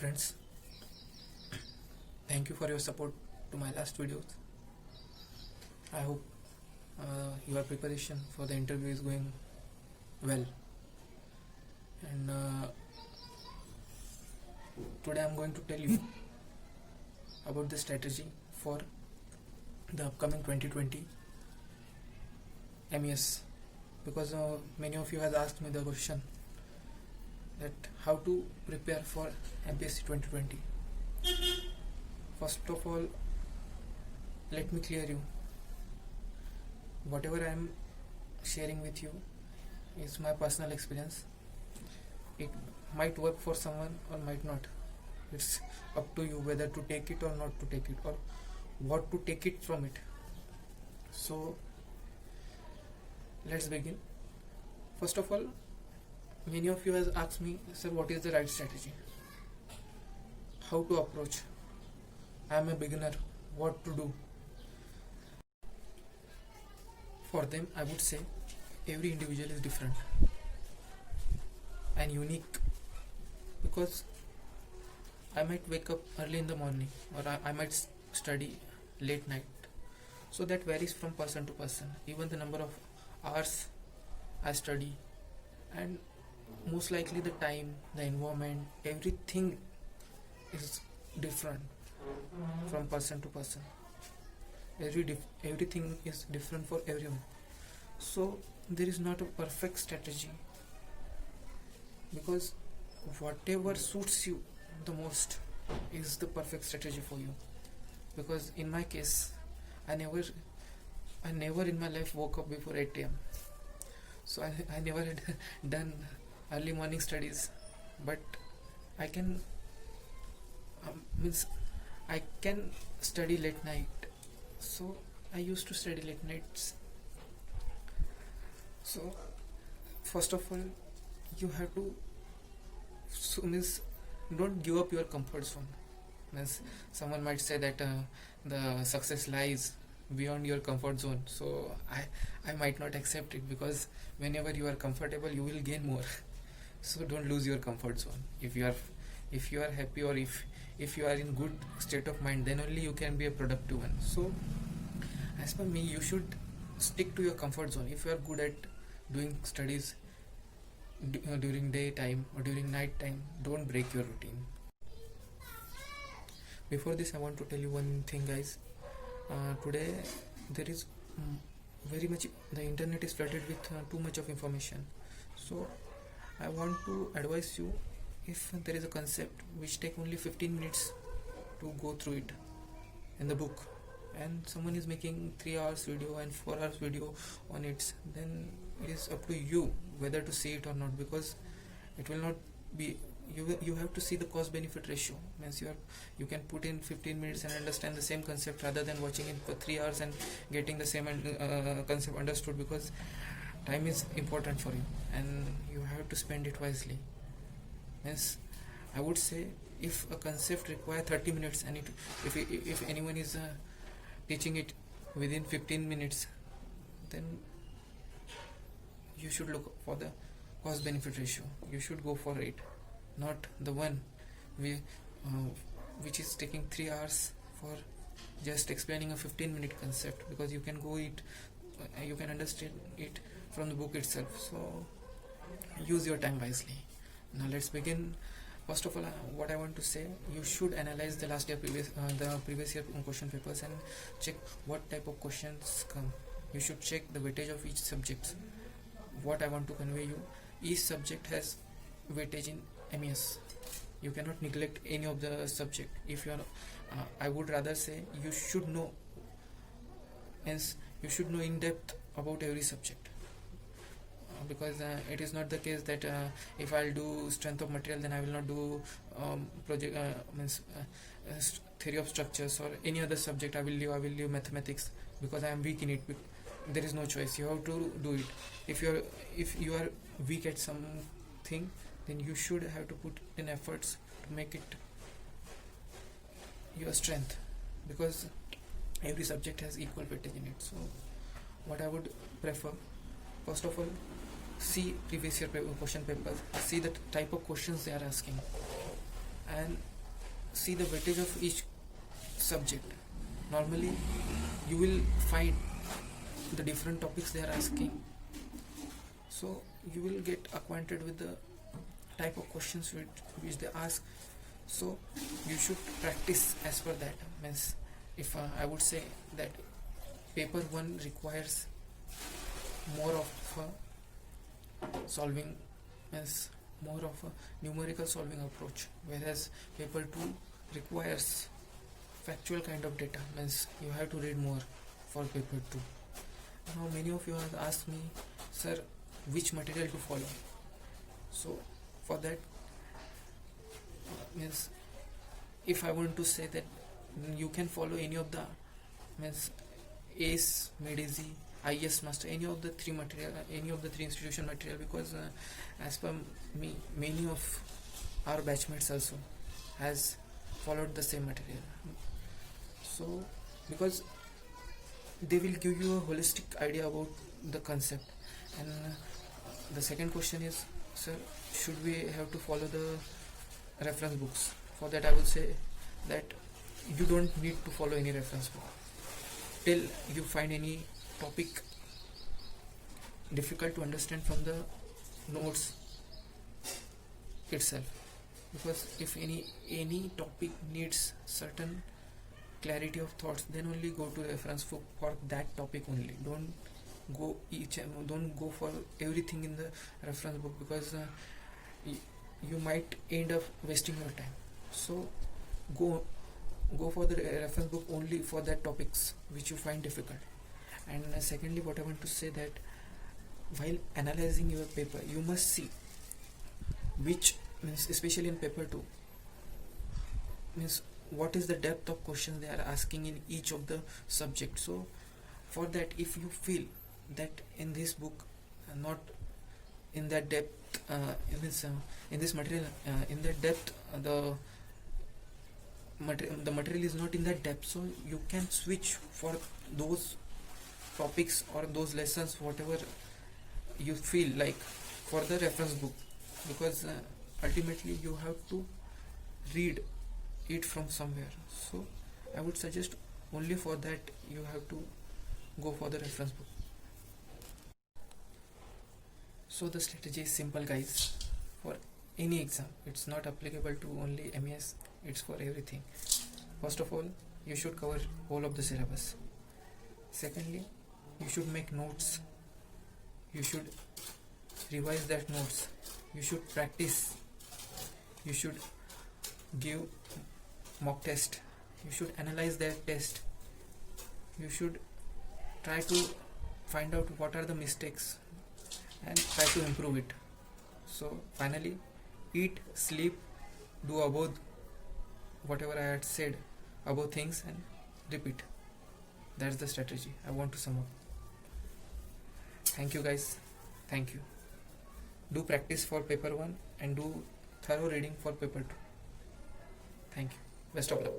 friends, thank you for your support to my last videos. I hope your preparation for the interview is going well, and today I'm going to tell you about the strategy for the upcoming 2020 MES, because many of you have asked me the question that how to prepare for MPSC 2020. First of all, let me clear you. Whatever I am sharing with you is my personal experience. It might work for someone or might not. It's up to you whether to take it or not to take it, or what to take it from it. So let's begin. First of all, many of you have asked me, sir, what is the right strategy? How to approach? I am a beginner. What to do? For them, I would say every individual is different and unique, because I might wake up early in the morning, or I might study late night. So that varies from person to person. Even the number of hours I study, and most likely the time, the environment, everything is different from person to person. Everything is different for everyone. So there is not a perfect strategy, because whatever suits you the most is the perfect strategy for you. Because in my case, I never in my life woke up before 8 a.m. So I never had done early morning studies, but I can I can study late night. So I used to study late nights. So first of all, you have to don't give up your comfort zone. Someone might say that the success lies beyond your comfort zone. So I might not accept it, because whenever you are comfortable, you will gain more. So don't lose your comfort zone. If you are happy, or if you are in good state of mind, then only you can be a productive one. So as per me, you should stick to your comfort zone. If you are good at doing studies during daytime or during night time, don't break your routine. Before this, I want to tell you one thing, guys. Today there is very much, the internet is flooded with too much of information. So I want to advise you, if there is a concept which take only 15 minutes to go through it in the book, and someone is making 3 hours video and 4 hours video on it, then it is up to you whether to see it or not, because it will not be, you have to see the cost benefit ratio. Means you can put in 15 minutes and understand the same concept, rather than watching it for 3 hours and getting the same concept understood, because time is important for you and you have to spend it wisely. Means I would say, if a concept requires 30 minutes and if anyone is teaching it within 15 minutes, then you should look for the cost benefit ratio. You should go for it, not the one which is taking 3 hours for just explaining a 15-minute concept, because you can you can understand it from the book itself. So use your time wisely. Now let's begin. First of all, what I want to say, you should analyze the previous year question papers and check what type of questions come. You should check the weightage of each subject. What I want to convey you, each subject has weightage in MES. You cannot neglect any of the subject. If you are, I would rather say, you should know, hence you should know in depth about every subject. Because it is not the case that if I'll do strength of material, then I will not do theory of structures, or any other subject I will leave mathematics, because I am weak in it. There is no choice, you have to do it. If you are weak at something, then you should have to put in efforts to make it your strength, because every subject has equal weightage in it. So what I would prefer, first of all, see previous year question papers, see the type of questions they are asking, and see the weightage of each subject. Normally you will find the different topics they are asking, so you will get acquainted with the type of questions which they ask. So you should practice as per that. Means if I would say that paper 1 requires more of solving, means more of a numerical solving approach, whereas paper 2 requires factual kind of data, means you have to read more for paper 2. Now many of you have asked me, sir, which material to follow. So for that, means if I want to say that you can follow any of the, means ACE, MEDEZ, IS Master, any of the three material, any of the three institution material, because as per me, many of our batchmates also has followed the same material. So because they will give you a holistic idea about the concept. And the second question is, sir, should we have to follow the reference books? For that I will say that you don't need to follow any reference book till you find any topic difficult to understand from the notes itself. Because if any topic needs certain clarity of thoughts, then only go to reference book for that topic only. Don't go for everything in the reference book, because you might end up wasting your time. So go for the reference book only for that topics which you find difficult. And secondly, what I want to say that while analyzing your paper, you must see which, means especially in paper 2, means what is the depth of questions they are asking in each of the subjects. So for that, if you feel that in this book not in that depth, in this material in that depth, the material is not in that depth, so you can switch for those topics or those lessons, whatever you feel like, for the reference book. Because ultimately you have to read it from somewhere. So I would suggest only for that you have to go for the reference book. So the strategy is simple, guys. For any exam, it's not applicable to only MES, it's for everything. First of all, you should cover all of the syllabus. Secondly, you should make notes. You should revise that notes. You should practice. You should give mock test. You should analyze that test. You should try to find out what are the mistakes and try to improve it. So finally, eat, sleep, do above whatever I had said, above things, and repeat. That's the strategy I want to sum up. Thank you, guys. Thank you. Do practice for paper 1 and do thorough reading for paper 2. Thank you. Best of luck.